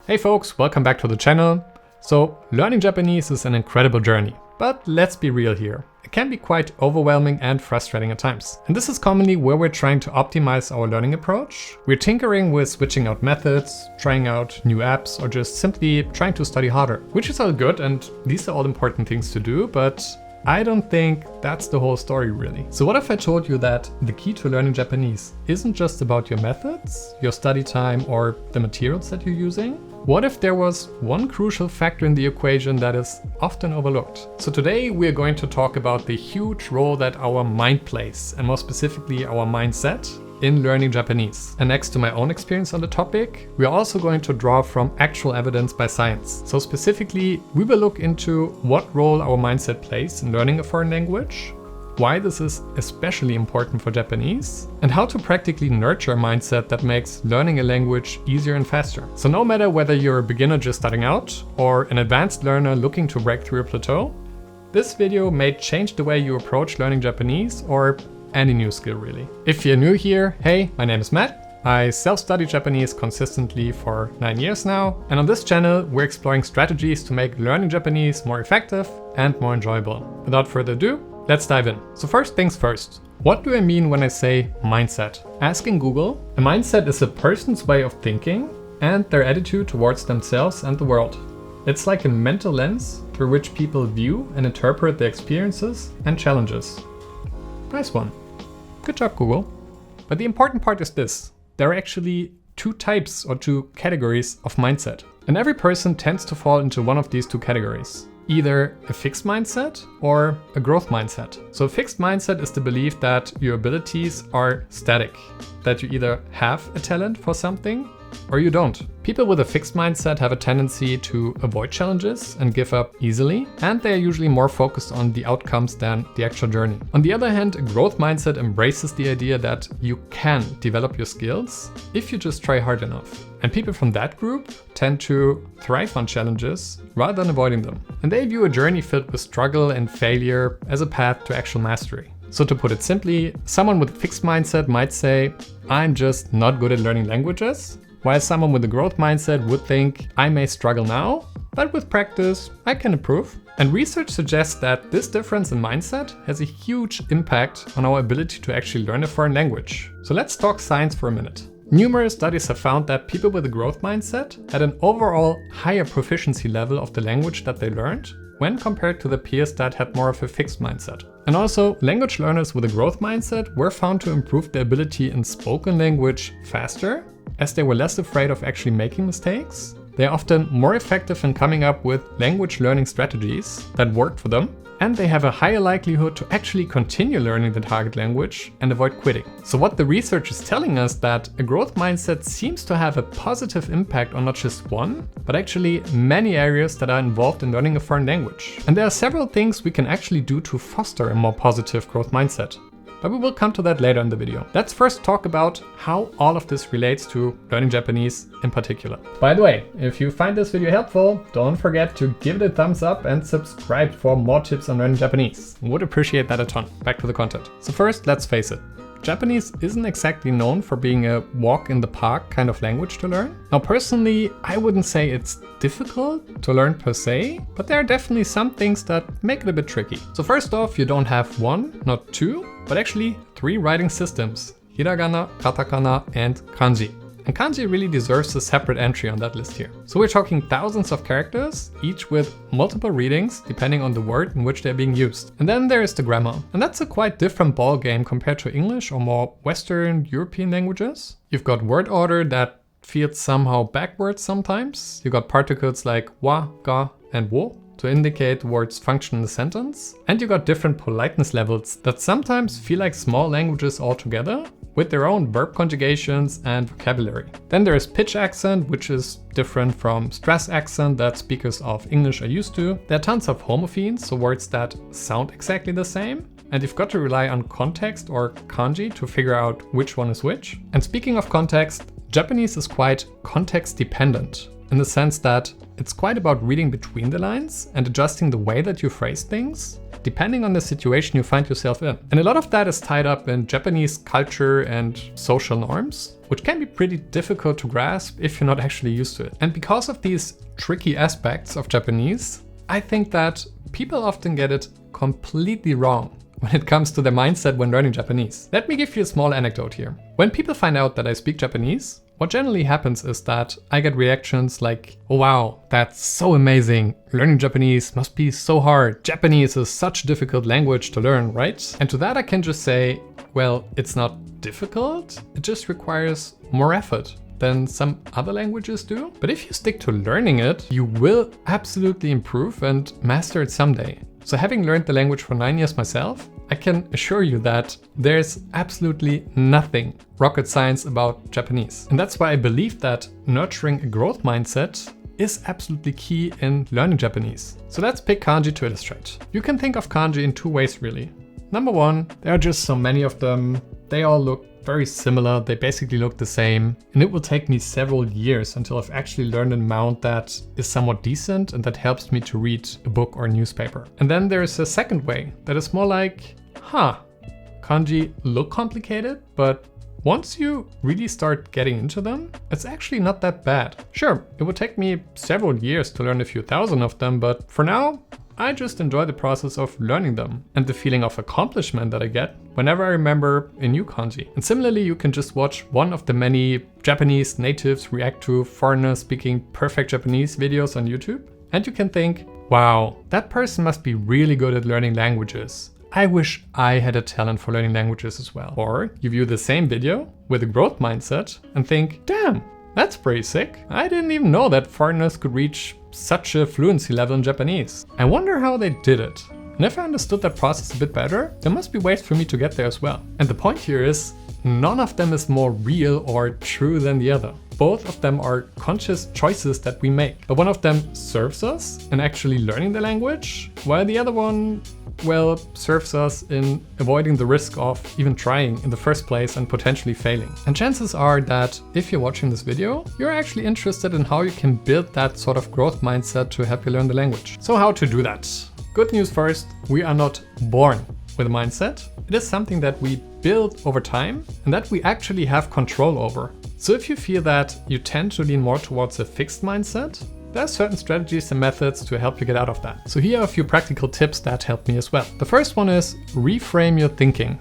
Hey folks, welcome back to the channel. So, learning Japanese is an incredible journey, but let's be real here. It can be quite overwhelming and frustrating at times. And this is commonly where we're trying to optimize our learning approach. We're tinkering with switching out methods, trying out new apps, or just simply trying to study harder, which is all good and these are all important things to do, but I don't think that's the whole story really. So what if I told you that the key to learning Japanese isn't just about your methods, your study time, or the materials that you're using? What if there was one crucial factor in the equation that is often overlooked? So today we're going to talk about the huge role that our mind plays, and more specifically our mindset, in learning Japanese. And next to my own experience on the topic, we're also going to draw from actual evidence by science. So specifically, we will look into what role our mindset plays in learning a foreign language, why this is especially important for Japanese, and how to practically nurture a mindset that makes learning a language easier and faster. So no matter whether you're a beginner just starting out or an advanced learner looking to break through a plateau, this video may change the way you approach learning Japanese or any new skill really. If you're new here, hey, my name is Matt. I self-study Japanese consistently for 9 years now, and on this channel we're exploring strategies to make learning Japanese more effective and more enjoyable. Without further ado, let's dive in. So first things first, what do I mean when I say mindset? Asking Google, a mindset is a person's way of thinking and their attitude towards themselves and the world. It's like a mental lens through which people view and interpret their experiences and challenges. Nice one. Good job, Google. But the important part is this. There are actually two types or two categories of mindset. And every person tends to fall into one of these two categories. Either a fixed mindset or a growth mindset. So a fixed mindset is the belief that your abilities are static, that you either have a talent for something or you don't. People with a fixed mindset have a tendency to avoid challenges and give up easily, and they are usually more focused on the outcomes than the actual journey. On the other hand, a growth mindset embraces the idea that you can develop your skills if you just try hard enough. And people from that group tend to thrive on challenges rather than avoiding them. And they view a journey filled with struggle and failure as a path to actual mastery. So to put it simply, someone with a fixed mindset might say, I'm just not good at learning languages, while someone with a growth mindset would think, I may struggle now, but with practice, I can improve. And research suggests that this difference in mindset has a huge impact on our ability to actually learn a foreign language. So let's talk science for a minute. Numerous studies have found that people with a growth mindset had an overall higher proficiency level of the language that they learned when compared to the peers that had more of a fixed mindset. And also, language learners with a growth mindset were found to improve their ability in spoken language faster, as they were less afraid of actually making mistakes. They are often more effective in coming up with language learning strategies that worked for them, and they have a higher likelihood to actually continue learning the target language and avoid quitting. So what the research is telling us that a growth mindset seems to have a positive impact on not just one, but actually many areas that are involved in learning a foreign language. And there are several things we can actually do to foster a more positive growth mindset. But we will come to that later in the video. Let's first talk about how all of this relates to learning Japanese in particular. By the way, if you find this video helpful, don't forget to give it a thumbs up and subscribe for more tips on learning Japanese. Would appreciate that a ton. Back to the content. So first, let's face it. Japanese isn't exactly known for being a walk in the park kind of language to learn. Now personally, I wouldn't say it's difficult to learn per se, but there are definitely some things that make it a bit tricky. So first off, you don't have one, not two, but actually 3 writing systems: hiragana, katakana, and kanji. And kanji really deserves a separate entry on that list here. So we're talking thousands of characters, each with multiple readings depending on the word in which they're being used. And then there is the grammar. And that's a quite different ball game compared to English or more Western European languages. You've got word order that feels somehow backwards sometimes. You've got particles like wa, ga, and wo to indicate words function in the sentence. And you got different politeness levels that sometimes feel like small languages altogether, with their own verb conjugations and vocabulary. Then there is pitch accent, which is different from stress accent that speakers of English are used to. There are tons of homophones, so words that sound exactly the same. And you've got to rely on context or kanji to figure out which one is which. And speaking of context, Japanese is quite context dependent. in the sense that it's quite about reading between the lines and adjusting the way that you phrase things, depending on the situation you find yourself in. And a lot of that is tied up in Japanese culture and social norms, which can be pretty difficult to grasp if you're not actually used to it. And because of these tricky aspects of Japanese, I think that people often get it completely wrong when it comes to their mindset when learning Japanese. Let me give you a small anecdote here. When people find out that I speak Japanese, what generally happens is that I get reactions like, oh wow, that's so amazing. Learning Japanese must be so hard. Japanese is such a difficult language to learn, right? And to that I can just say, well, it's not difficult. It just requires more effort than some other languages do. But if you stick to learning it, you will absolutely improve and master it someday. So having learned the language for 9 years myself, I can assure you that there's absolutely nothing rocket science about Japanese. And that's why I believe that nurturing a growth mindset is absolutely key in learning Japanese. So let's pick kanji to illustrate. You can think of kanji in two ways really. Number one, there are just so many of them. They all look very similar, they basically look the same, and it will take me several years until I've actually learned an amount that is somewhat decent and that helps me to read a book or a newspaper. And then there's a second way that is more like, kanji look complicated, but once you really start getting into them, it's actually not that bad. Sure, it would take me several years to learn a few thousand of them, but for now, I just enjoy the process of learning them and the feeling of accomplishment that I get whenever I remember a new kanji. And similarly, you can just watch one of the many Japanese natives react to foreigners speaking perfect Japanese videos on YouTube, and you can think, wow, that person must be really good at learning languages. I wish I had a talent for learning languages as well. Or you view the same video with a growth mindset and think, damn, that's pretty sick. I didn't even know that foreigners could reach such a fluency level in Japanese. I wonder how they did it. And if I understood that process a bit better, there must be ways for me to get there as well. And the point here is, none of them is more real or true than the other. Both of them are conscious choices that we make. But one of them serves us in actually learning the language, while the other one, well, serves us in avoiding the risk of even trying in the first place and potentially failing. And chances are that if you're watching this video, you're actually interested in how you can build that sort of growth mindset to help you learn the language. So how to do that? Good news first, we are not born with a mindset. It is something that we build over time and that we actually have control over. So if you feel that you tend to lean more towards a fixed mindset, there are certain strategies and methods to help you get out of that. So here are a few practical tips that help me as well. The first one is reframe your thinking.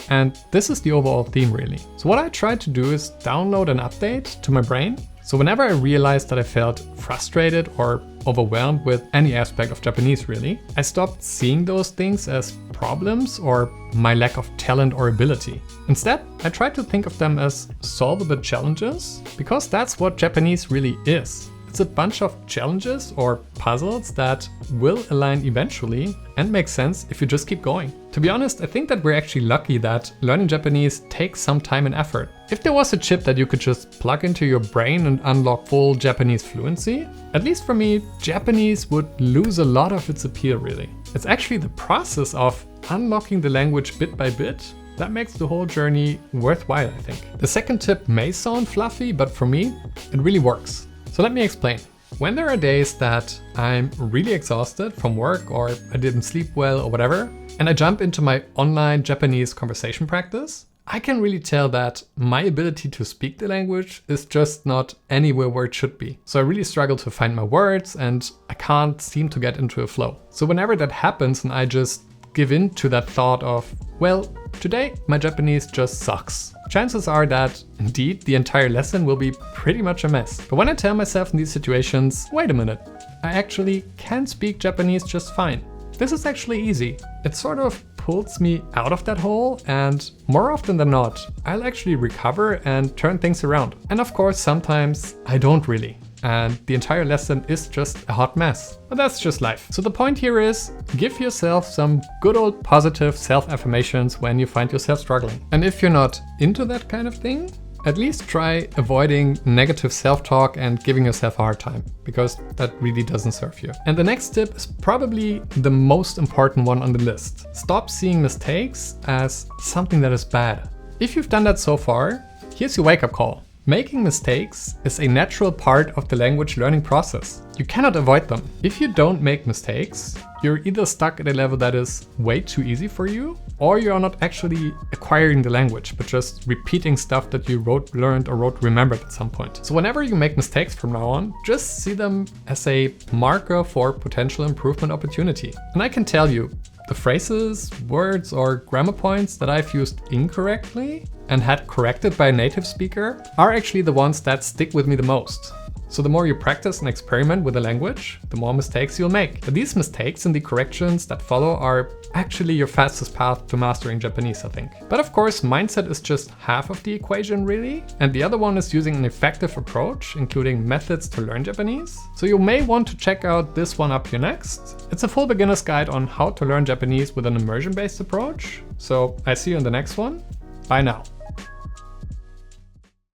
And this is the overall theme really. So what I try to do is download an update to my brain. So whenever I realized that I felt frustrated or overwhelmed with any aspect of Japanese really, I stopped seeing those things as problems or my lack of talent or ability. Instead, I tried to think of them as solvable challenges, because that's what Japanese really is. It's a bunch of challenges or puzzles that will align eventually and make sense if you just keep going. To be honest, I think that we're actually lucky that learning Japanese takes some time and effort. If there was a chip that you could just plug into your brain and unlock full Japanese fluency, at least for me, Japanese would lose a lot of its appeal really. It's actually the process of unlocking the language bit by bit that makes the whole journey worthwhile, I think. The second tip may sound fluffy, but for me, it really works. So let me explain. When there are days that I'm really exhausted from work or I didn't sleep well or whatever, and I jump into my online Japanese conversation practice, I can really tell that my ability to speak the language is just not anywhere where it should be. So I really struggle to find my words and I can't seem to get into a flow. So whenever that happens and I just give in to that thought of, well, today my Japanese just sucks, chances are that indeed the entire lesson will be pretty much a mess. But when I tell myself in these situations, wait a minute, I actually can speak Japanese just fine. This is actually easy. It sort of pulls me out of that hole, and more often than not, I'll actually recover and turn things around. And of course, sometimes I don't really. And the entire lesson is just a hot mess. But that's just life. So the point here is, give yourself some good old positive self-affirmations when you find yourself struggling. And if you're not into that kind of thing, at least try avoiding negative self-talk and giving yourself a hard time, because that really doesn't serve you. And the next tip is probably the most important one on the list. Stop seeing mistakes as something that is bad. If you've done that so far, here's your wake-up call. Making mistakes is a natural part of the language learning process. You cannot avoid them. If you don't make mistakes, you're either stuck at a level that is way too easy for you, or you are not actually acquiring the language, but just repeating stuff that you learned or remembered at some point. So whenever you make mistakes from now on, just see them as a marker for potential improvement opportunity. And I can tell you, the phrases, words, or grammar points that I've used incorrectly and had corrected by a native speaker are actually the ones that stick with me the most. So the more you practice and experiment with the language, the more mistakes you'll make. But these mistakes and the corrections that follow are actually your fastest path to mastering Japanese, I think. But of course, mindset is just half of the equation really, and the other one is using an effective approach, including methods to learn Japanese. So you may want to check out this one up here next. It's a full beginner's guide on how to learn Japanese with an immersion-based approach. So I see you in the next one. Bye now.